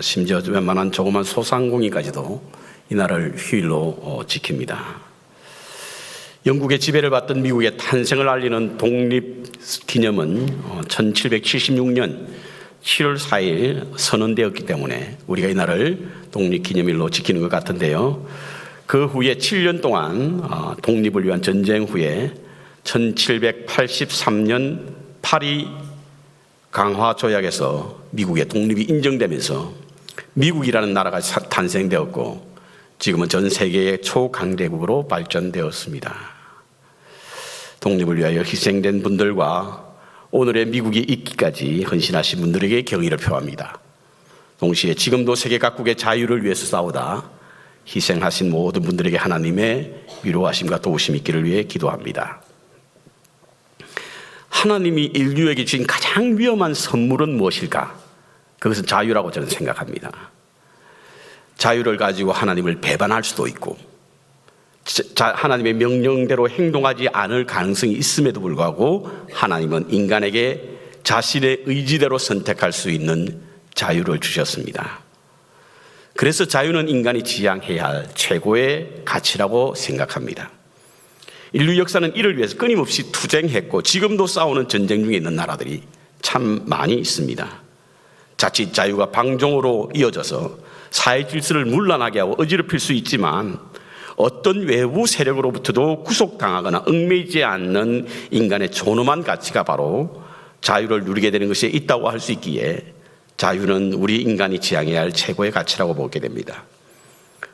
심지어 웬만한 조그만 소상공인까지도 이날을 휴일로 지킵니다. 영국의 지배를 받던 미국의 탄생을 알리는 독립기념은 1776년 7월 4일 선언되었기 때문에 우리가 이날을 독립기념일로 지키는 것 같은데요. 그 후에 7년 동안 독립을 위한 전쟁 후에 1783년 파리 강화조약에서 미국의 독립이 인정되면서 미국이라는 나라가 탄생되었고 지금은 전 세계의 초강대국으로 발전되었습니다. 독립을 위하여 희생된 분들과 오늘의 미국이 있기까지 헌신하신 분들에게 경의를 표합니다. 동시에 지금도 세계 각국의 자유를 위해서 싸우다 희생하신 모든 분들에게 하나님의 위로하심과 도우심이 있기를 위해 기도합니다. 하나님이 인류에게 주신 가장 위험한 선물은 무엇일까? 그것은 자유라고 저는 생각합니다. 자유를 가지고 하나님을 배반할 수도 있고 하나님의 명령대로 행동하지 않을 가능성이 있음에도 불구하고 하나님은 인간에게 자신의 의지대로 선택할 수 있는 자유를 주셨습니다. 그래서 자유는 인간이 지향해야 할 최고의 가치라고 생각합니다. 인류 역사는 이를 위해서 끊임없이 투쟁했고 지금도 싸우는 전쟁 중에 있는 나라들이 참 많이 있습니다. 자칫 자유가 방종으로 이어져서 사회 질서를 문란하게 하고 어지럽힐 수 있지만 어떤 외부 세력으로부터도 구속당하거나 얽매이지 않는 인간의 존엄한 가치가 바로 자유를 누리게 되는 것에 있다고 할 수 있기에 자유는 우리 인간이 지향해야 할 최고의 가치라고 보게 됩니다.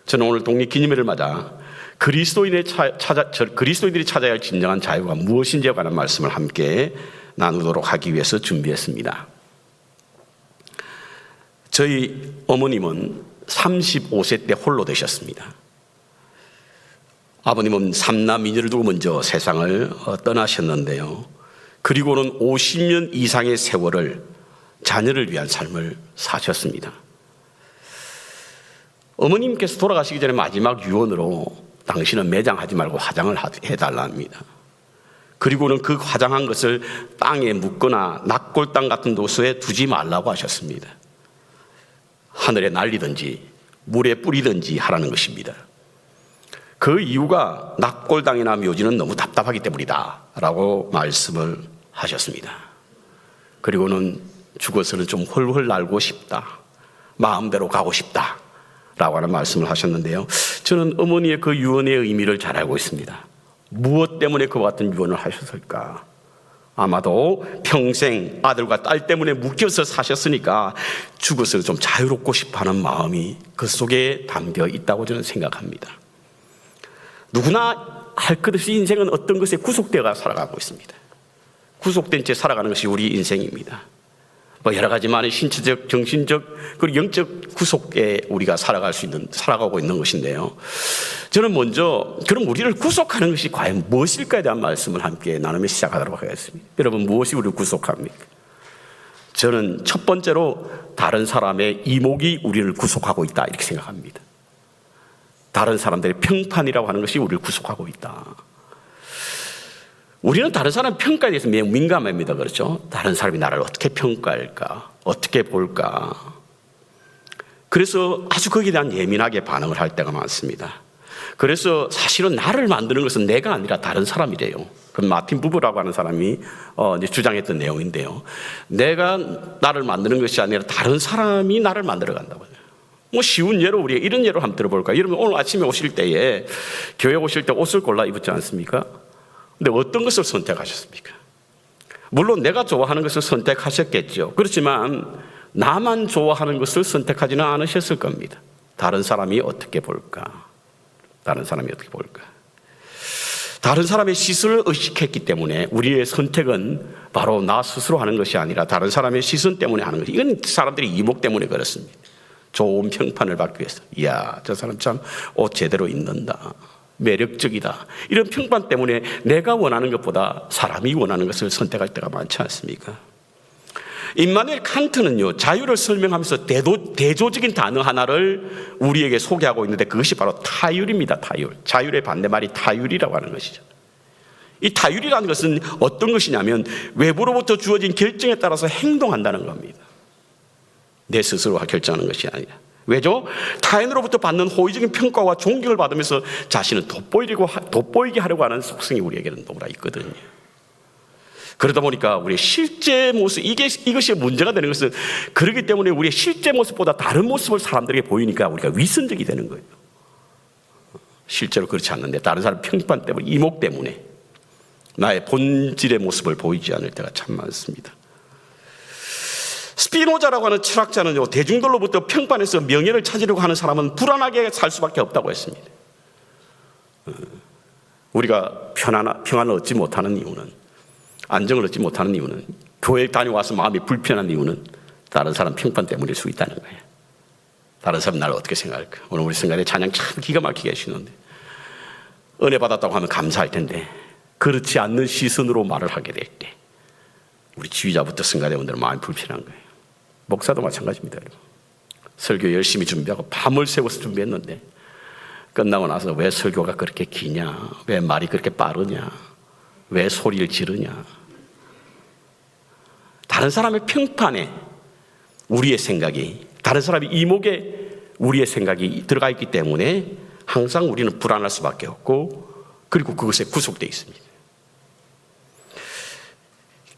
저는 오늘 독립기념일을 맞아 그리스도인들이 찾아야 할 진정한 자유가 무엇인지에 관한 말씀을 함께 나누도록 하기 위해서 준비했습니다. 저희 어머님은 35세 때 홀로 되셨습니다. 아버님은 3남이녀를 두고 먼저 세상을 떠나셨는데요. 그리고는 50년 이상의 세월을 자녀를 위한 삶을 사셨습니다. 어머님께서 돌아가시기 전에 마지막 유언으로 당신은 매장하지 말고 화장을 해달랍니다. 그리고는 그 화장한 것을 땅에 묻거나 낙골당 같은 곳에 두지 말라고 하셨습니다. 하늘에 날리든지 물에 뿌리든지 하라는 것입니다. 그 이유가 낙골당이나 묘지는 너무 답답하기 때문이다 라고 말씀을 하셨습니다. 그리고는 죽어서는 좀 훨훨 날고 싶다, 마음대로 가고 싶다 라고 하는 말씀을 하셨는데요. 저는 어머니의 그 유언의 의미를 잘 알고 있습니다. 무엇 때문에 그와 같은 유언을 하셨을까? 아마도 평생 아들과 딸 때문에 묶여서 사셨으니까 죽어서 좀 자유롭고 싶어하는 마음이 그 속에 담겨 있다고 저는 생각합니다. 누구나 할 것 없이 인생은 어떤 것에 구속되어 살아가고 있습니다. 구속된 채 살아가는 것이 우리 인생입니다. 여러 가지 많은 신체적, 정신적, 그리고 영적 구속에 우리가 살아가고 있는 것인데요. 저는 먼저, 그럼 우리를 구속하는 것이 과연 무엇일까에 대한 말씀을 함께 나누며 시작하도록 하겠습니다. 여러분, 무엇이 우리를 구속합니까? 저는 첫 번째로 다른 사람의 이목이 우리를 구속하고 있다, 이렇게 생각합니다. 다른 사람들의 평판이라고 하는 것이 우리를 구속하고 있다. 우리는 다른 사람 평가에 대해서 매우 민감합니다. 그렇죠? 다른 사람이 나를 어떻게 평가할까? 어떻게 볼까? 그래서 아주 거기에 대한 예민하게 반응을 할 때가 많습니다. 그래서 사실은 나를 만드는 것은 내가 아니라 다른 사람이래요. 그건 마틴 부버라고 하는 사람이 이제 주장했던 내용인데요. 내가 나를 만드는 것이 아니라 다른 사람이 나를 만들어 간다고요. 쉬운 예로 우리가 이런 예로 한번 들어볼까요? 여러분 오늘 아침에 오실 때에 교회 오실 때 옷을 골라 입었지 않습니까? 근데 어떤 것을 선택하셨습니까? 물론 내가 좋아하는 것을 선택하셨겠죠. 그렇지만 나만 좋아하는 것을 선택하지는 않으셨을 겁니다. 다른 사람이 어떻게 볼까? 다른 사람이 어떻게 볼까? 다른 사람의 시선을 의식했기 때문에 우리의 선택은 바로 나 스스로 하는 것이 아니라 다른 사람의 시선 때문에 하는 것이, 이건 사람들이 이목 때문에 그렇습니다. 좋은 평판을 받기 위해서, 이야, 저 사람 참 옷 제대로 입는다, 매력적이다, 이런 평판 때문에 내가 원하는 것보다 사람이 원하는 것을 선택할 때가 많지 않습니까? 임마누엘 칸트는요, 자유를 설명하면서 대조적인 단어 하나를 우리에게 소개하고 있는데 그것이 바로 타율입니다. 타율. 자율의 반대말이 타율이라고 하는 것이죠. 이 타율이라는 것은 어떤 것이냐면 외부로부터 주어진 결정에 따라서 행동한다는 겁니다. 내 스스로가 결정하는 것이 아니라. 왜죠? 타인으로부터 받는 호의적인 평가와 존경을 받으면서 자신은 돋보이게 하려고 하는 속성이 우리에게는 너무나 있거든요. 그러다 보니까 우리의 실제 모습, 이것이 문제가 되는 것은, 그렇기 때문에 우리의 실제 모습보다 다른 모습을 사람들에게 보이니까 우리가 위선적이 되는 거예요. 실제로 그렇지 않는데 다른 사람 평판 때문에, 이목 때문에 나의 본질의 모습을 보이지 않을 때가 참 많습니다. 스피노자라고 하는 철학자는요, 대중들로부터 평판에서 명예를 찾으려고 하는 사람은 불안하게 살 수밖에 없다고 했습니다. 우리가 평안을 얻지 못하는 이유는, 안정을 얻지 못하는 이유는, 교회 다녀와서 마음이 불편한 이유는 다른 사람 평판 때문일 수 있다는 거예요. 다른 사람 나를 어떻게 생각할까? 오늘 우리 생각에 찬양 참 기가 막히게 하시는데, 은혜 받았다고 하면 감사할 텐데 그렇지 않는 시선으로 말을 하게 될 때 우리 지휘자부터 승가대원들은 마음이 불편한 거예요. 목사도 마찬가지입니다. 여러분. 설교 열심히 준비하고 밤을 새워서 준비했는데 끝나고 나서 왜 설교가 그렇게 기냐, 왜 말이 그렇게 빠르냐, 왜 소리를 지르냐. 다른 사람의 평판에 우리의 생각이, 다른 사람의 이목에 우리의 생각이 들어가 있기 때문에 항상 우리는 불안할 수밖에 없고, 그리고 그것에 구속되어 있습니다.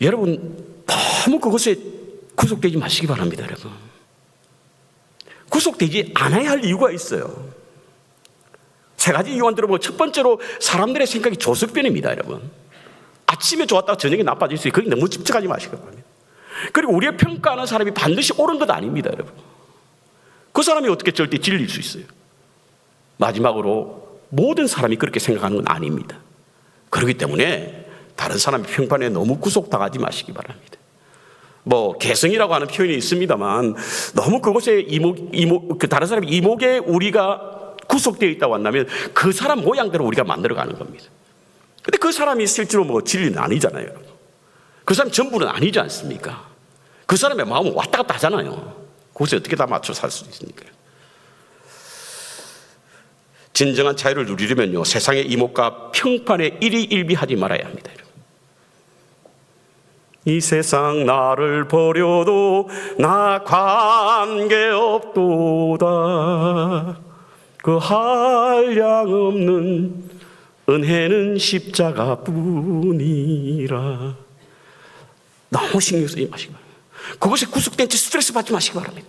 여러분, 너무 그것에 구속되지 마시기 바랍니다. 여러분, 구속되지 않아야 할 이유가 있어요. 세 가지 이유만 들어보면, 첫 번째로 사람들의 생각이 조석변입니다. 여러분, 아침에 좋았다가 저녁에 나빠질 수 있어요. 거기 너무 집착하지 마시기 바랍니다. 그리고 우리의 평가하는 사람이 반드시 옳은 것 아닙니다. 여러분, 그 사람이 어떻게 절대 진리일 수 있어요? 마지막으로 모든 사람이 그렇게 생각하는 건 아닙니다. 그렇기 때문에 다른 사람의 평판에 너무 구속당하지 마시기 바랍니다. 개성이라고 하는 표현이 있습니다만, 너무 그것에 다른 사람의 이목에 우리가 구속되어 있다고 한다면 그 사람 모양대로 우리가 만들어가는 겁니다. 근데 그 사람이 실제로 진리는 아니잖아요. 그 사람 전부는 아니지 않습니까? 그 사람의 마음은 왔다 갔다 하잖아요. 그것에 어떻게 다 맞춰 살 수 있습니까? 진정한 자유를 누리려면요, 세상의 이목과 평판에 일희일비하지 말아야 합니다. 이 세상 나를 버려도 나 관계없도다. 그 한량없는 은혜는 십자가뿐이라. 너무 신경 쓰지 마시기 바랍니다. 그것에 구속된 채 스트레스 받지 마시기 바랍니다.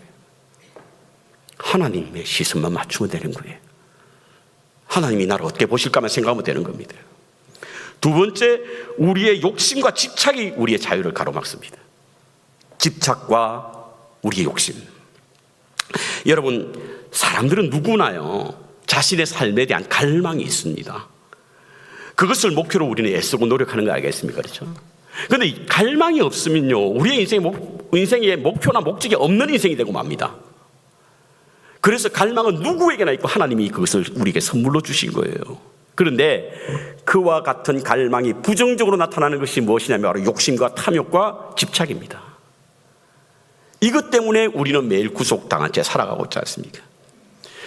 하나님의 시선만 맞추면 되는 거예요. 하나님이 나를 어떻게 보실까만 생각하면 되는 겁니다. 두 번째, 우리의 욕심과 집착이 우리의 자유를 가로막습니다. 집착과 우리의 욕심. 여러분, 사람들은 누구나요, 자신의 삶에 대한 갈망이 있습니다. 그것을 목표로 우리는 애쓰고 노력하는 거 알겠습니까? 그렇죠? 그런데 갈망이 없으면요, 우리의 인생의 목표나 목적이 없는 인생이 되고 맙니다. 그래서 갈망은 누구에게나 있고 하나님이 그것을 우리에게 선물로 주신 거예요. 그런데 그와 같은 갈망이 부정적으로 나타나는 것이 무엇이냐면 바로 욕심과 탐욕과 집착입니다. 이것 때문에 우리는 매일 구속당한 채 살아가고 있지 않습니까?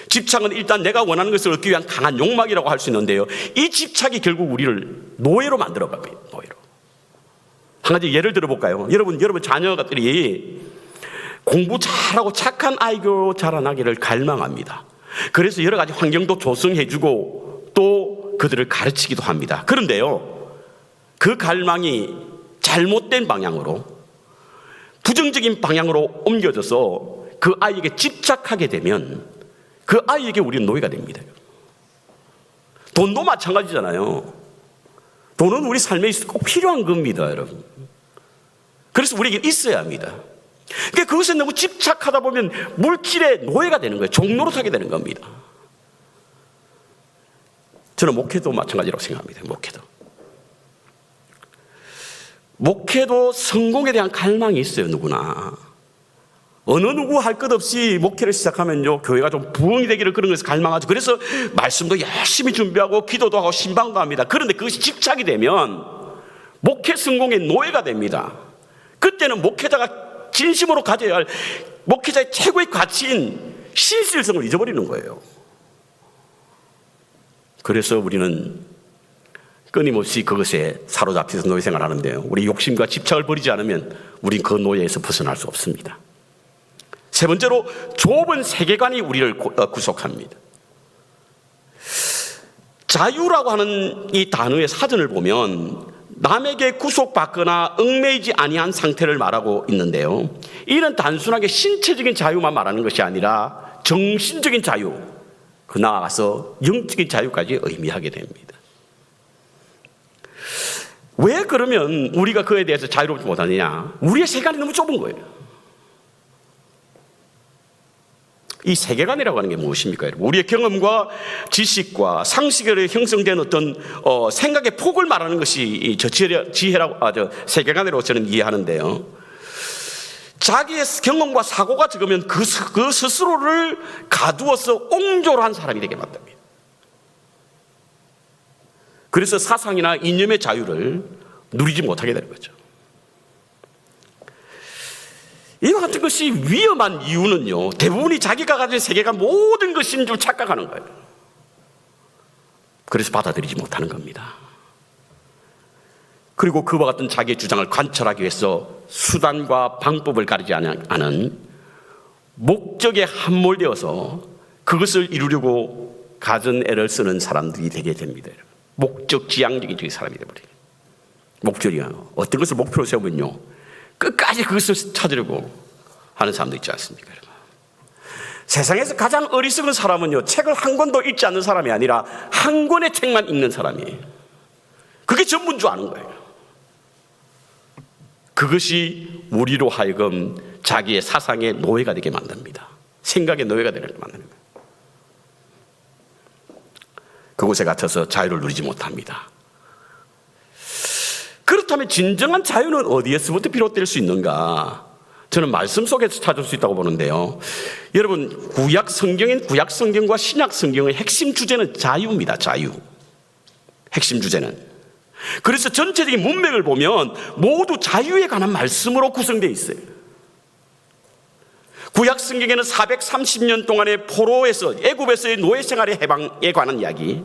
집착은 일단 내가 원하는 것을 얻기 위한 강한 욕망이라고 할 수 있는데요, 이 집착이 결국 우리를 노예로 만들어갑니다. 노예로. 한 가지 예를 들어볼까요? 여러분 자녀들이 공부 잘하고 착한 아이로 자라나기를 갈망합니다. 그래서 여러 가지 환경도 조성해주고 또 그들을 가르치기도 합니다. 그런데요, 그 갈망이 잘못된 방향으로, 부정적인 방향으로 옮겨져서 그 아이에게 집착하게 되면 그 아이에게 우리는 노예가 됩니다. 돈도 마찬가지잖아요. 돈은 우리 삶에 있어 꼭 필요한 겁니다, 여러분. 그래서 우리에게 있어야 합니다. 그러니까 그것에 너무 집착하다 보면 물질의 노예가 되는 거예요. 종로로 사게 되는 겁니다. 저는 목회도 마찬가지라고 생각합니다. 목회도 성공에 대한 갈망이 있어요. 누구나. 어느 누구 할 것 없이 목회를 시작하면요, 교회가 좀 부흥이 되기를 그런 것을 갈망하죠. 그래서 말씀도 열심히 준비하고 기도도 하고 신방도 합니다. 그런데 그것이 집착이 되면 목회 성공의 노예가 됩니다. 그때는 목회자가 진심으로 가져야 할 목회자의 최고의 가치인 신실성을 잊어버리는 거예요. 그래서 우리는 끊임없이 그것에 사로잡혀서 노예 생활을 하는데요, 우리 욕심과 집착을 버리지 않으면 우린 그 노예에서 벗어날 수 없습니다. 세 번째로 좁은 세계관이 우리를 구속합니다. 자유라고 하는 이 단어의 사전을 보면 남에게 구속받거나 얽매이지 아니한 상태를 말하고 있는데요, 이는 단순하게 신체적인 자유만 말하는 것이 아니라 정신적인 자유, 그 나아가서 영적인 자유까지 의미하게 됩니다. 왜 그러면 우리가 그에 대해서 자유롭지 못하느냐? 우리의 세계관이 너무 좁은 거예요. 이 세계관이라고 하는 게 무엇입니까? 여러분? 우리의 경험과 지식과 상식으로 형성된 어떤 생각의 폭을 말하는 것이 저 세계관이라고 저는 이해하는데요, 자기의 경험과 사고가 적으면 그 스스로를 가두어서 옹졸한 사람이 되게 만듭니다. 그래서 사상이나 이념의 자유를 누리지 못하게 되는 거죠. 이와 같은 것이 위험한 이유는요, 대부분이 자기가 가진 세계가 모든 것인 줄 착각하는 거예요. 그래서 받아들이지 못하는 겁니다. 그리고 그와 같은 자기의 주장을 관철하기 위해서 수단과 방법을 가리지 않은 목적에 함몰되어서 그것을 이루려고 갖은 애를 쓰는 사람들이 되게 됩니다. 목적 지향적인 사람이 되어버려요. 목적이요, 어떤 것을 목표로 세우면요, 끝까지 그것을 찾으려고 하는 사람도 있지 않습니까? 여러분? 세상에서 가장 어리석은 사람은요, 책을 한 권도 읽지 않는 사람이 아니라 한 권의 책만 읽는 사람이에요. 그게 전부인 줄 아는 거예요. 그것이 우리로 하여금 자기의 사상의 노예가 되게 만듭니다. 생각의 노예가 되게 만드는 거예요. 그곳에 갇혀서 자유를 누리지 못합니다. 그렇다면 진정한 자유는 어디에서부터 비롯될 수 있는가? 저는 말씀 속에서 찾을 수 있다고 보는데요, 여러분, 구약 성경과 신약 성경의 핵심 주제는 자유입니다. 자유. 핵심 주제는. 그래서 전체적인 문맥을 보면 모두 자유에 관한 말씀으로 구성되어 있어요. 구약 성경에는 430년 동안의 포로에서, 애굽에서의 노예 생활의 해방에 관한 이야기,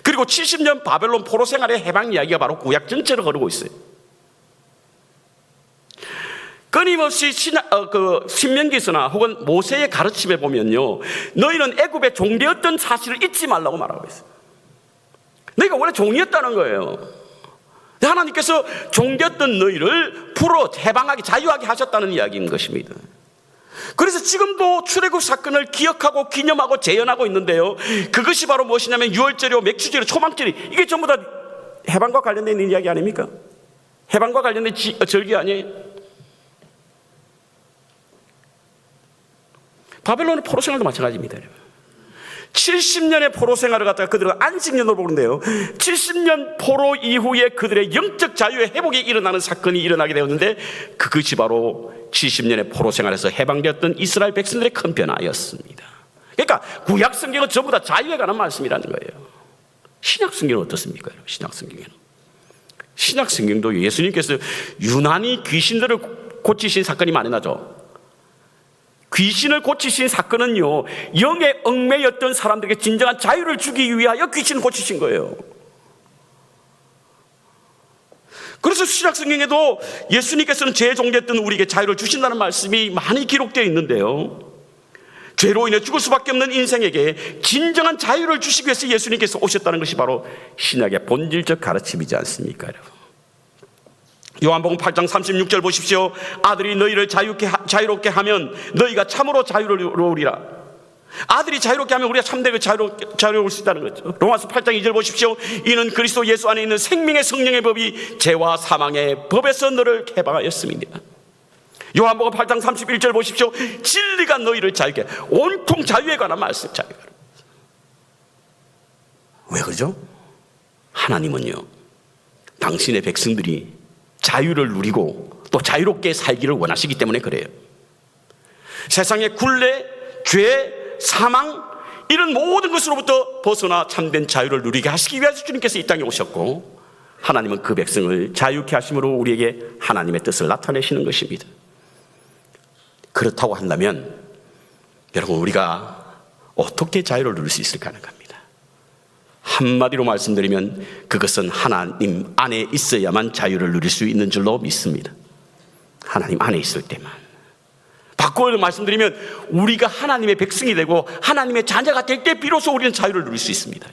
그리고 70년 바벨론 포로 생활의 해방 이야기가 바로 구약 전체로 흐르고 있어요. 끊임없이 신명기서나 혹은 모세의 가르침에 보면요, 너희는 애굽의 종되었던 사실을 잊지 말라고 말하고 있어요. 너희가 원래 종이었다는 거예요. 하나님께서 종되었던 너희를 풀어 해방하게, 자유하게 하셨다는 이야기인 것입니다. 그래서 지금도 출애굽 사건을 기억하고 기념하고 재현하고 있는데요, 그것이 바로 무엇이냐면 유월절이요, 맥주절이요, 초막절이, 이게 전부 다 해방과 관련된 이야기 아닙니까? 해방과 관련된 절기 아니에요? 바벨론의 포로 생활도 마찬가지입니다. 70년의 포로 생활을 갖다가 그들은 안식년으로 보는데요, 70년 포로 이후에 그들의 영적 자유의 회복이 일어나는 사건이 일어나게 되었는데, 그것이 바로 70년의 포로 생활에서 해방되었던 이스라엘 백성들의 큰 변화였습니다. 그러니까 구약 성경은 전부 다 자유에 관한 말씀이라는 거예요. 신약 성경은 어떻습니까? 신약 성경도 예수님께서 유난히 귀신들을 고치신 사건이 많이 나죠. 귀신을 고치신 사건은요, 영에 얽매였던 사람들에게 진정한 자유를 주기 위하여 귀신을 고치신 거예요. 그래서 신약 성경에도 예수님께서는 죄에 종됐던 우리에게 자유를 주신다는 말씀이 많이 기록되어 있는데요, 죄로 인해 죽을 수밖에 없는 인생에게 진정한 자유를 주시기 위해서 예수님께서 오셨다는 것이 바로 신약의 본질적 가르침이지 않습니까, 여러분? 요한복음 8장 36절 보십시오. 아들이 너희를 자유롭게 하면 너희가 참으로 자유로우리라. 아들이 자유롭게 하면 우리가 참되게 자유로울 수 있다는 거죠. 로마서 8장 2절 보십시오. 이는 그리스도 예수 안에 있는 생명의 성령의 법이 죄와 사망의 법에서 너를 해방하였습니다. 요한복음 8장 31절 보십시오. 진리가 너희를 자유케, 온통 자유에 관한 말씀. 왜 그러죠? 하나님은요, 당신의 백성들이 자유를 누리고 또 자유롭게 살기를 원하시기 때문에 그래요. 세상의 굴레, 죄, 사망, 이런 모든 것으로부터 벗어나 참된 자유를 누리게 하시기 위해서 주님께서 이 땅에 오셨고, 하나님은 그 백성을 자유케 하심으로 우리에게 하나님의 뜻을 나타내시는 것입니다. 그렇다고 한다면 여러분, 우리가 어떻게 자유를 누릴 수 있을까 하는 겁니다. 한마디로 말씀드리면 그것은 하나님 안에 있어야만 자유를 누릴 수 있는 줄로 믿습니다. 하나님 안에 있을 때만. 바꿔 말씀드리면 우리가 하나님의 백성이 되고 하나님의 자녀가 될 때 비로소 우리는 자유를 누릴 수 있습니다.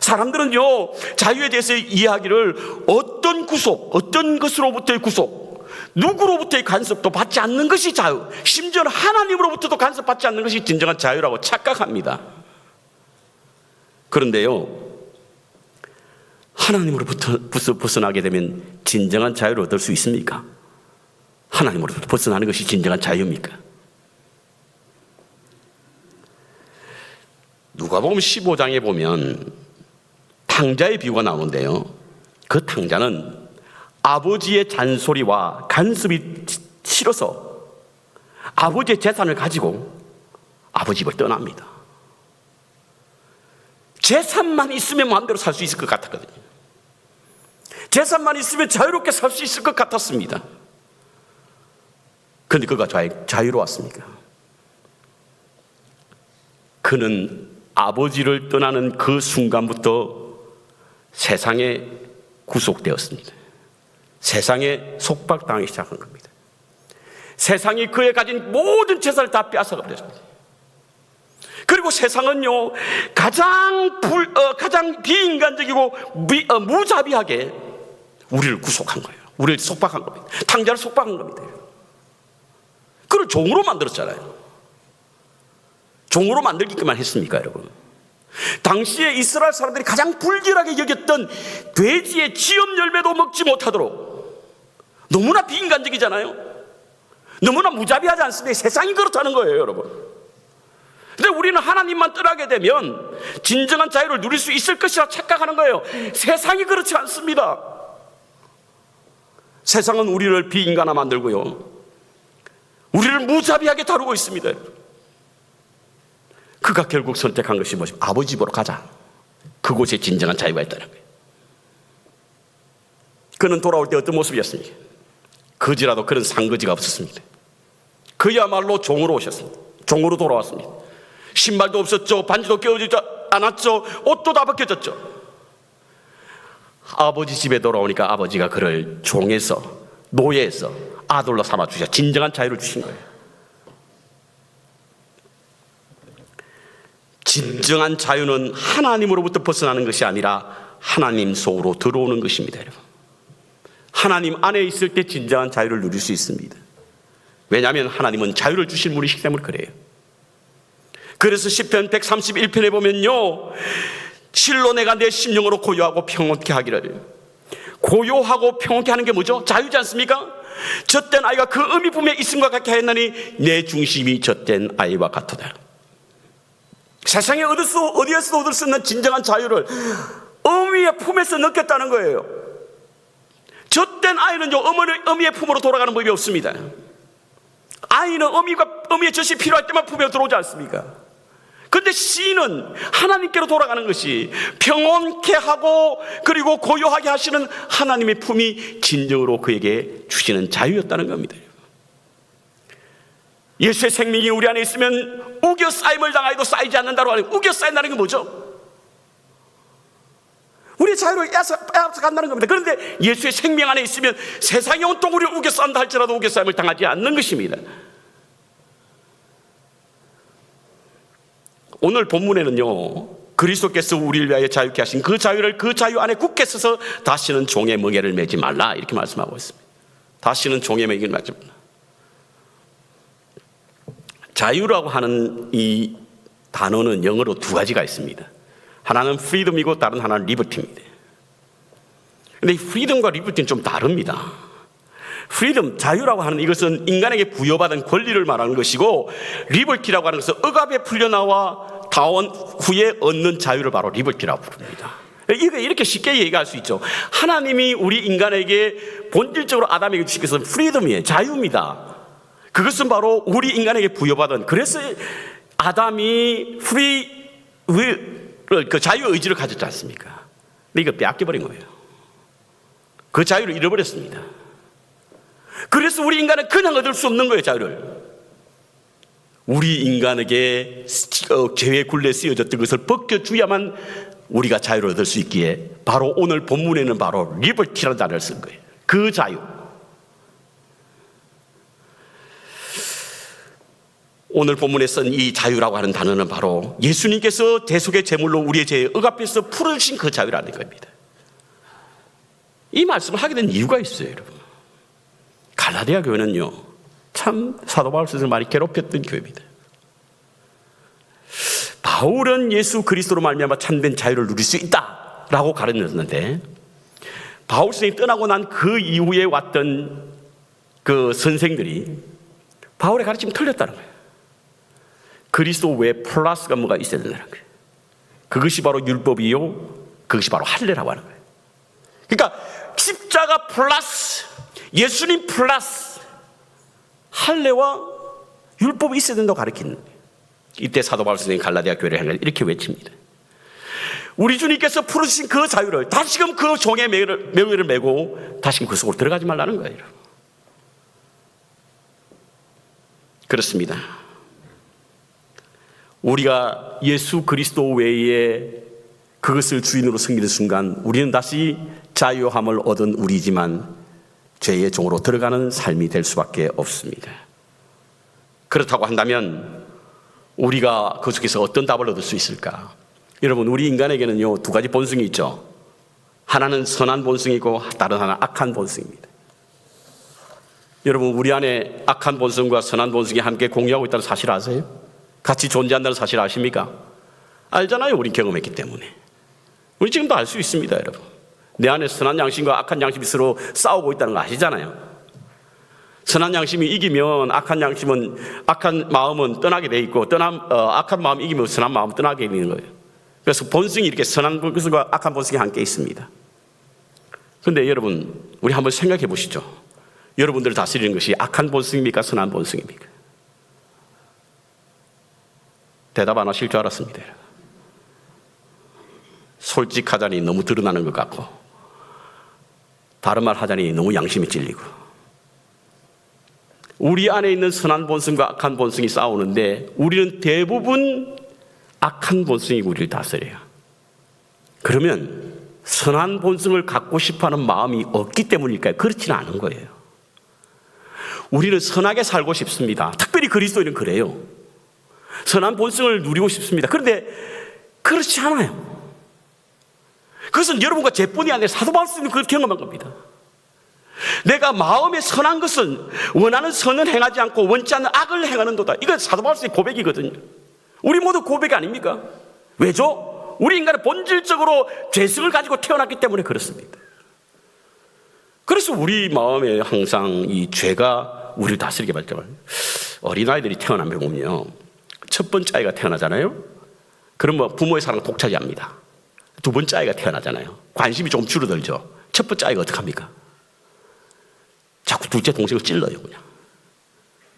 사람들은요, 자유에 대해서 이야기를 어떤 구속, 어떤 것으로부터의 구속, 누구로부터의 간섭도 받지 않는 것이 자유, 심지어는 하나님으로부터도 간섭받지 않는 것이 진정한 자유라고 착각합니다. 그런데요, 하나님으로부터 벗어나게 되면 진정한 자유를 얻을 수 있습니까? 하나님으로부터 벗어나는 것이 진정한 자유입니까? 누가복음 15장에 보면 탕자의 비유가 나오는데요, 그 탕자는 아버지의 잔소리와 간섭이 싫어서 아버지의 재산을 가지고 아버지 집을 떠납니다. 재산만 있으면 마음대로 살 수 있을 것 같았거든요. 재산만 있으면 자유롭게 살 수 있을 것 같았습니다. 그런데 그가 자유로웠습니까? 그는 아버지를 떠나는 그 순간부터 세상에 구속되었습니다. 세상에 속박당하기 시작한 겁니다. 세상이 그에 가진 모든 재산을 다 빼앗아가 버렸습니다. 그리고 세상은요, 가장 비인간적이고 무자비하게 우리를 구속한 거예요. 우리를 속박한 겁니다. 탕자를 속박한 겁니다. 그를 종으로 만들었잖아요. 종으로 만들기만 했습니까, 여러분? 당시에 이스라엘 사람들이 가장 불길하게 여겼던 돼지의 지엽 열매도 먹지 못하도록, 너무나 비인간적이잖아요. 너무나 무자비하지 않습니까? 세상이 그렇다는 거예요, 여러분. 근데 우리는 하나님만 떠나게 되면 진정한 자유를 누릴 수 있을 것이라 착각하는 거예요. 세상이 그렇지 않습니다. 세상은 우리를 비인간화 만들고요, 우리를 무자비하게 다루고 있습니다. 그가 결국 선택한 것이 뭐죠? 아버지 집으로 가자. 그곳에 진정한 자유가 있다는 거예요. 그는 돌아올 때 어떤 모습이었습니까? 거지라도 그런 상거지가 없었습니다. 그야말로 종으로 오셨습니다. 종으로 돌아왔습니다. 신발도 없었죠. 반지도 껴지지 않았죠. 옷도 다 벗겨졌죠. 아버지 집에 돌아오니까 아버지가 그를 종에서, 노예에서 아들로 삼아주셔 진정한 자유를 주신 거예요. 진정한 자유는 하나님으로부터 벗어나는 것이 아니라 하나님 속으로 들어오는 것입니다, 여러분. 하나님 안에 있을 때 진정한 자유를 누릴 수 있습니다. 왜냐하면 하나님은 자유를 주실 분이시기 때문에 그래요. 그래서 시편 131편에 보면요, 실로 내가 내 심령으로 고요하고 평온케 하기를. 고요하고 평온케 하는 게 뭐죠? 자유지 않습니까? 젖된 아이가 그 어미 품에 있음과 같게 하였나니 내 중심이 젖된 아이와 같도다. 세상에 어디에서도 얻을 수 없는 진정한 자유를 어미의 품에서 느꼈다는 거예요. 젖된 아이는요, 어미의 품으로 돌아가는 법이 없습니다. 아이는 어미의 젖이 필요할 때만 품에 들어오지 않습니까? 그런데 시인은 하나님께로 돌아가는 것이, 평온케 하고 그리고 고요하게 하시는 하나님의 품이 진정으로 그에게 주시는 자유였다는 겁니다. 예수의 생명이 우리 안에 있으면 우겨 쌓임을 당하여도 쌓이지 않는다고 하는, 우겨 쌓인다는 게 뭐죠? 우리의 자유를 빼앗아간다는 겁니다. 그런데 예수의 생명 안에 있으면 세상이 온통 우리를 우겨 쌓는다 할지라도 우겨 쌓임을 당하지 않는 것입니다. 오늘 본문에는요, 그리스도께서 우리를 위하여 자유케 하신 그 자유를 그 자유 안에 굳게 서서 다시는 종의 멍에를 매지 말라, 이렇게 말씀하고 있습니다. 다시는 종의 멍에를 매지 말라. 자유라고 하는 이 단어는 영어로 두 가지가 있습니다. 하나는 freedom이고 다른 하나는 liberty입니다. 그런데 이 freedom과 liberty는 좀 다릅니다. freedom, 자유라고 하는 이것은 인간에게 부여받은 권리를 말하는 것이고, liberty라고 하는 것은 억압에 풀려나와 다원 후에 얻는 자유를 바로 liberty라고 부릅니다. 이렇게 쉽게 얘기할 수 있죠. 하나님이 우리 인간에게 본질적으로 아담에게 주신 것은 freedom이에요. 자유입니다. 그것은 바로 우리 인간에게 부여받은, 그래서 아담이 free will, 그 자유의지를 가졌지 않습니까? 근데 이거 빼앗겨버린 거예요. 그 자유를 잃어버렸습니다. 그래서 우리 인간은 그냥 얻을 수 없는 거예요, 자유를. 우리 인간에게 죄의 굴레에 쓰여졌던 것을 벗겨줘야만 우리가 자유를 얻을 수 있기에 바로 오늘 본문에는 바로 리버티라는 단어를 쓴 거예요. 그 자유. 오늘 본문에 쓴 이 자유라고 하는 단어는 바로 예수님께서 대속의 제물로 우리의 죄에 억압해서 풀으신 그 자유라는 겁니다. 이 말씀을 하게 된 이유가 있어요, 여러분. 갈라디아 교회는요, 참 사도 바울 스승을 많이 괴롭혔던 교회입니다. 바울은 예수 그리스도로 말미암아 참된 자유를 누릴 수 있다라고 가르쳤는데, 바울 스승이 떠나고 난 그 이후에 왔던 그 선생들이 바울의 가르침이 틀렸다는 거예요. 그리스도 외에 플러스가 뭐가 있어야 된다는 거예요. 그것이 바로 율법이요, 그것이 바로 할례라고 하는 거예요. 그러니까 십자가 플러스 예수님 플러스 할례와 율법이 있어야 된다고 가르치는 거예요. 이때 사도 바울 선생님이 갈라디아 교회를 이렇게 외칩니다. 우리 주님께서 풀으신 그 자유를 다시금 그 종의 명예를 메고 다시금 그 속으로 들어가지 말라는 거예요. 그렇습니다. 우리가 예수 그리스도 외에 그것을 주인으로 섬기는 순간 우리는 다시 자유함을 얻은 우리지만 죄의 종으로 들어가는 삶이 될 수밖에 없습니다. 그렇다고 한다면 우리가 그 속에서 어떤 답을 얻을 수 있을까? 여러분, 우리 인간에게는요, 두 가지 본성이 있죠. 하나는 선한 본성이고 다른 하나는 악한 본성입니다. 여러분, 우리 안에 악한 본성과 선한 본성이 함께 공유하고 있다는 사실 아세요? 같이 존재한다는 사실 아십니까? 알잖아요. 우린 경험했기 때문에. 우리 지금도 알 수 있습니다, 여러분. 내 안에 선한 양심과 악한 양심이 서로 싸우고 있다는 거 아시잖아요. 선한 양심이 이기면 악한 마음은 떠나게 돼 있고, 악한 마음이 이기면 선한 마음은 떠나게 되는 거예요. 그래서 본성이 이렇게 선한 본성과 악한 본성이 함께 있습니다. 그런데 여러분, 우리 한번 생각해 보시죠. 여러분들을 다스리는 것이 악한 본성입니까? 선한 본성입니까? 대답 안 하실 줄 알았습니다. 솔직하자니 너무 드러나는 것 같고, 다른 말 하자니 너무 양심이 찔리고, 우리 안에 있는 선한 본성과 악한 본성이 싸우는데 우리는 대부분 악한 본성이 우리를 다스려요. 그러면 선한 본성을 갖고 싶어하는 마음이 없기 때문일까요? 그렇지는 않은 거예요. 우리는 선하게 살고 싶습니다. 특별히 그리스도인은 그래요. 선한 본성을 누리고 싶습니다. 그런데 그렇지 않아요. 그것은 여러분과 제뿐이 아니라 사도 바울 스님은 그걸 경험한 겁니다. 내가 마음에 선한 것은 원하는 선은 행하지 않고 원치 않는 악을 행하는도다. 이건 사도 바울 스님의 고백이거든요. 우리 모두 고백이 아닙니까? 왜죠? 우리 인간은 본질적으로 죄성을 가지고 태어났기 때문에 그렇습니다. 그래서 우리 마음에 항상 이 죄가 우리를 다스리게 발전을. 어린아이들이 태어나면요, 첫 번째 아이가 태어나잖아요. 그러면 부모의 사랑을 독차지합니다. 두 번째 아이가 태어나잖아요. 관심이 좀 줄어들죠. 첫 번째 아이가 어떡합니까? 자꾸 둘째 동생을 찔러요, 그냥.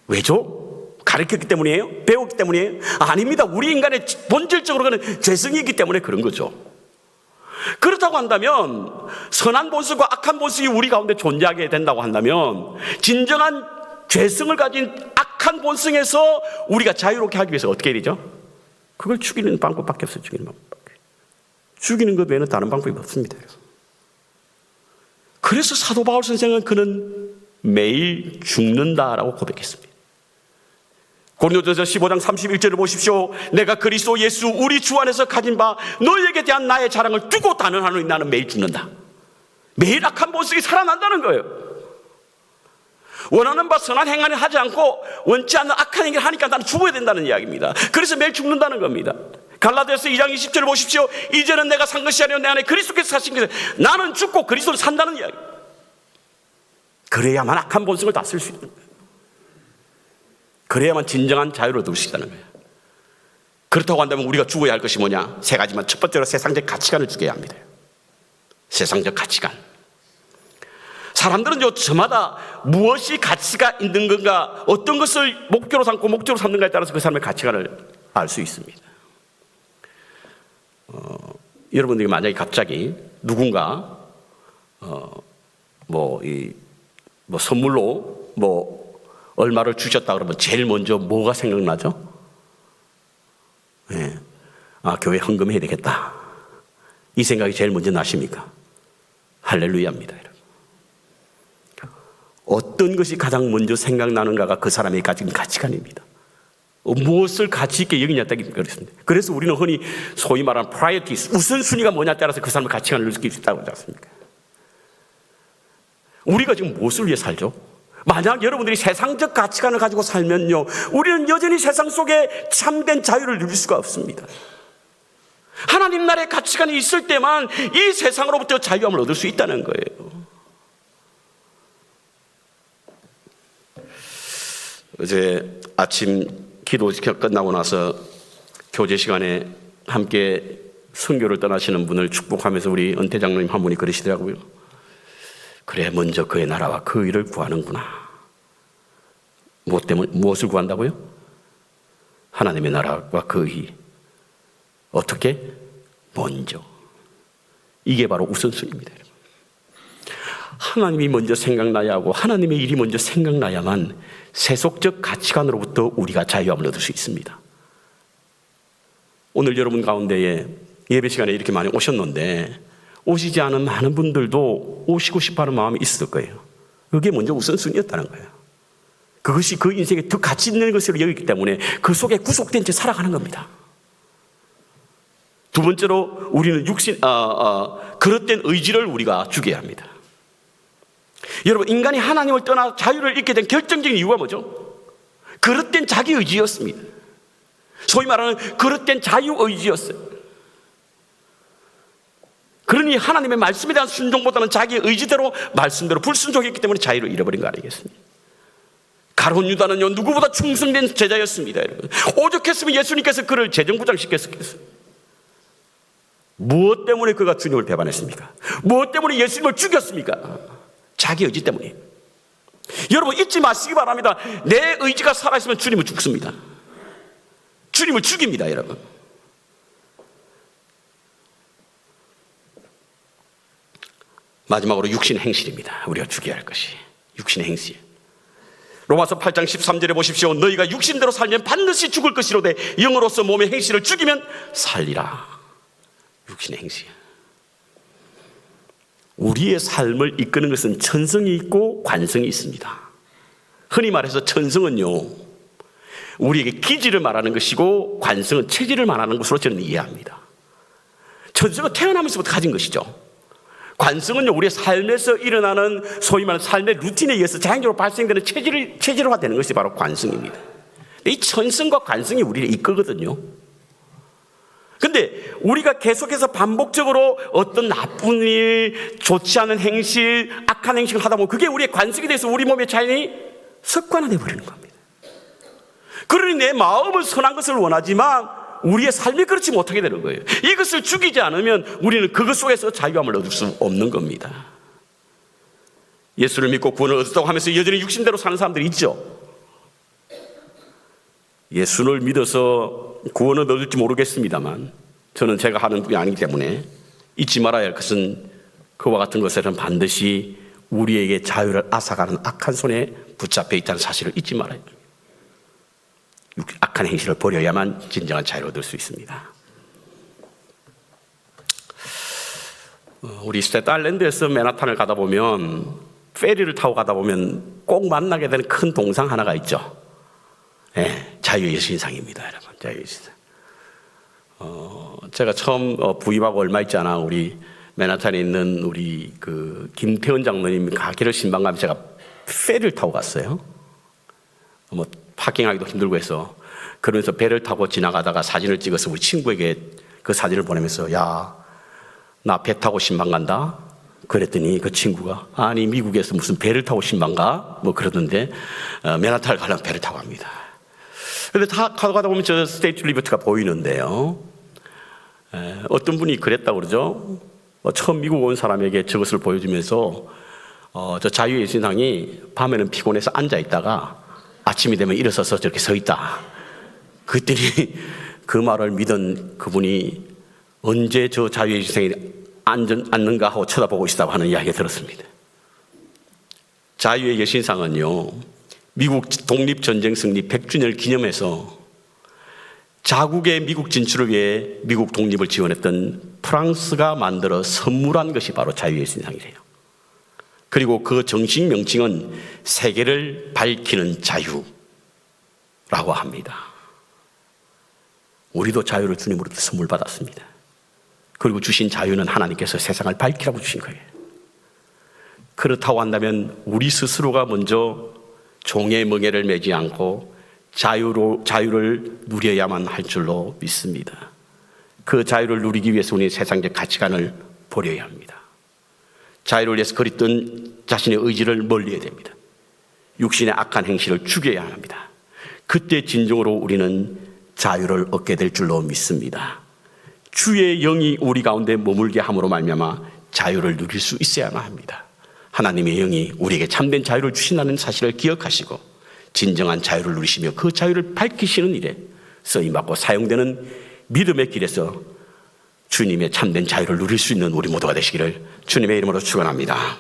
왜죠? 가르쳤기 때문이에요? 배웠기 때문이에요? 아닙니다. 우리 인간의 본질적으로는 죄성이기 때문에 그런 거죠. 그렇다고 한다면 선한 본성과 악한 본성이 우리 가운데 존재하게 된다고 한다면 진정한 죄성을 가진 악한 본성에서 우리가 자유롭게 하기 위해서 어떻게 해야 되죠? 그걸 죽이는 방법밖에 없어요. 죽이는 방법밖에. 죽이는 것 외에는 다른 방법이 없습니다. 그래서 사도 바울 선생은 그는 매일 죽는다라고 고백했습니다. 고린도전서 15장 31절을 보십시오. 내가 그리스도 예수 우리 주 안에서 가진 바 너희에게 대한 나의 자랑을 두고 단언하노니 나는 매일 죽는다. 매일 악한 본성이 살아난다는 거예요. 원하는 바 선한 행위를 하지 않고 원치 않는 악한 행위를 하니까 나는 죽어야 된다는 이야기입니다. 그래서 매일 죽는다는 겁니다. 갈라디아서 2장 20절을 보십시오. 이제는 내가 산 것이 아니라 내 안에 그리스도께서 사신 것이 나는 죽고 그리스도는 산다는 이야기. 그래야만 악한 본성을 다스릴 수 있는 거예요. 그래야만 진정한 자유를 얻을 수 있다는 거예요. 그렇다고 한다면 우리가 죽어야 할 것이 뭐냐? 세 가지만. 첫 번째로 세상적 가치관을 죽여야 합니다. 세상적 가치관. 사람들은 저마다 무엇이 가치가 있는 건가, 어떤 것을 목표로 삼고 목적으로 삼는가에 따라서 그 사람의 가치관을 알 수 있습니다. 여러분들이 만약에 갑자기 누군가 선물로 얼마를 주셨다 그러면 제일 먼저 뭐가 생각나죠? 네. 교회 헌금해야 되겠다. 이 생각이 제일 먼저 나십니까? 할렐루야입니다, 여러분. 어떤 것이 가장 먼저 생각나는가가 그 사람이 가진 가치관입니다. 무엇을 가치 있게 여기냐에 따라 그렇습니다. 그래서 우리는 흔히 소위 말하는 priorities, 우선순위가 뭐냐에 따라서 그 사람의 가치관을 느낄 수 있다고 하지 않습니까? 우리가 지금 무엇을 위해 살죠? 만약 여러분들이 세상적 가치관을 가지고 살면요, 우리는 여전히 세상 속에 참된 자유를 누릴 수가 없습니다. 하나님 나라의 가치관이 있을 때만 이 세상으로부터 자유함을 얻을 수 있다는 거예요. 어제 아침 기도 끝나고 나서 교제 시간에 함께 선교를 떠나시는 분을 축복하면서 우리 은퇴 장로님 한 분이 그러시더라고요. 그래, 먼저 그의 나라와 그 의를 구하는구나. 무엇을 구한다고요? 하나님의 나라와 그 의. 어떻게? 먼저. 이게 바로 우선순위입니다. 하나님이 먼저 생각나야 하고 하나님의 일이 먼저 생각나야만 세속적 가치관으로부터 우리가 자유함을 얻을 수 있습니다. 오늘 여러분 가운데에 예배 시간에 이렇게 많이 오셨는데 오시지 않은 많은 분들도 오시고 싶어하는 마음이 있을 거예요. 그게 먼저 우선순위였다는 거예요. 그것이 그 인생에 더 가치 있는 것으로 여기기 때문에 그 속에 구속된 채 살아가는 겁니다. 두 번째로 우리는 그릇된 의지를 우리가 주게 합니다. 여러분, 인간이 하나님을 떠나 자유를 잃게 된 결정적인 이유가 뭐죠? 그릇된 자기 의지였습니다. 소위 말하는 그릇된 자유의지였어요. 그러니 하나님의 말씀에 대한 순종보다는 자기 의지대로 말씀대로 불순종했기 때문에 자유를 잃어버린 거 아니겠습니까? 가룟 유다는요, 누구보다 충성된 제자였습니다. 여러분. 오죽했으면 예수님께서 그를 재정부장시켰겠어요. 무엇 때문에 그가 주님을 배반했습니까? 무엇 때문에 예수님을 죽였습니까? 자기 의지 때문에. 여러분, 잊지 마시기 바랍니다. 내 의지가 살아있으면 주님은 죽습니다. 주님을 죽입니다, 여러분. 마지막으로 육신의 행실입니다. 우리가 죽여야 할 것이 육신의 행실. 로마서 8장 13절에 보십시오. 너희가 육신대로 살면 반드시 죽을 것이로되 영으로서 몸의 행실을 죽이면 살리라. 육신의 행실. 우리의 삶을 이끄는 것은 천성이 있고 관성이 있습니다. 흔히 말해서 천성은요, 우리에게 기질을 말하는 것이고 관성은 체질을 말하는 것으로 저는 이해합니다. 천성은 태어나면서부터 가진 것이죠. 관성은요, 우리의 삶에서 일어나는 소위 말하는 삶의 루틴에 의해서 자연적으로 발생되는 체질화되는 것이 바로 관성입니다. 이 천성과 관성이 우리를 이끌거든요. 근데 우리가 계속해서 반복적으로 어떤 나쁜 일, 좋지 않은 행실, 악한 행실을 하다 보면 그게 우리의 관성이 돼서 우리 몸에 자연히 습관화되어 버리는 겁니다. 그러니 내 마음은 선한 것을 원하지만 우리의 삶이 그렇지 못하게 되는 거예요. 이것을 죽이지 않으면 우리는 그것 속에서 자유함을 얻을 수 없는 겁니다. 예수를 믿고 구원을 얻었다고 하면서 여전히 육신대로 사는 사람들이 있죠. 예수를 믿어서 구원을 얻을지 모르겠습니다만 저는 제가 하는 분이 아니기 때문에 잊지 말아야 할 것은 그와 같은 것에는 반드시 우리에게 자유를 앗아가는 악한 손에 붙잡혀 있다는 사실을 잊지 말아야 합니다. 악한 행실을 버려야만 진정한 자유를 얻을 수 있습니다. 우리 스테트 아일랜드에서 맨하탄을 가다 보면 페리를 타고 가다 보면 꼭 만나게 되는 큰 동상 하나가 있죠. 네, 자유의 신상입니다, 여러분. 자유의 신상. 제가 처음 부임하고 얼마 있지 않아 우리 맨하탄에 있는 우리 그 김태원 장로님 가기를 신방감에 제가 페리를 타고 갔어요. 뭐 파킹하기도 힘들고 해서 그러면서 배를 타고 지나가다가 사진을 찍어서 우리 친구에게 그 사진을 보내면서 야, 나 배 타고 신방 간다. 그랬더니 그 친구가 아니 미국에서 무슨 배를 타고 신방 가? 뭐 그러던데 맨하탄을 가려면 배를 타고 갑니다. 근데 다 가다 보면 저 스테이트 리버트가 보이는데요. 어떤 분이 그랬다고 그러죠. 처음 미국 온 사람에게 저것을 보여주면서 저 자유의 신상이 밤에는 피곤해서 앉아 있다가 아침이 되면 일어서서 저렇게 서 있다. 그랬더니 그 말을 믿은 그분이 언제 저 자유의 신상이 앉는가 하고 쳐다보고 있다고 하는 이야기를 들었습니다. 자유의 여신상은요, 미국 독립전쟁 승리 100주년을 기념해서 자국의 미국 진출을 위해 미국 독립을 지원했던 프랑스가 만들어 선물한 것이 바로 자유의 신상이래요. 그리고 그 정식 명칭은 세계를 밝히는 자유라고 합니다. 우리도 자유를 주님으로부터 선물 받았습니다. 그리고 주신 자유는 하나님께서 세상을 밝히라고 주신 거예요. 그렇다고 한다면 우리 스스로가 먼저 종의 멍에를 매지 않고 자유를 누려야만 할 줄로 믿습니다. 그 자유를 누리기 위해서 우리는 세상적 가치관을 버려야 합니다. 자유를 위해서 그랬던 자신의 의지를 멀리해야 됩니다. 육신의 악한 행실을 죽여야 합니다. 그때 진정으로 우리는 자유를 얻게 될 줄로 믿습니다. 주의 영이 우리 가운데 머물게 함으로 말미암아 자유를 누릴 수 있어야만 합니다. 하나님의 영이 우리에게 참된 자유를 주신다는 사실을 기억하시고 진정한 자유를 누리시며 그 자유를 밝히시는 일에 쓰임받고 사용되는 믿음의 길에서 주님의 참된 자유를 누릴 수 있는 우리 모두가 되시기를 주님의 이름으로 축원합니다.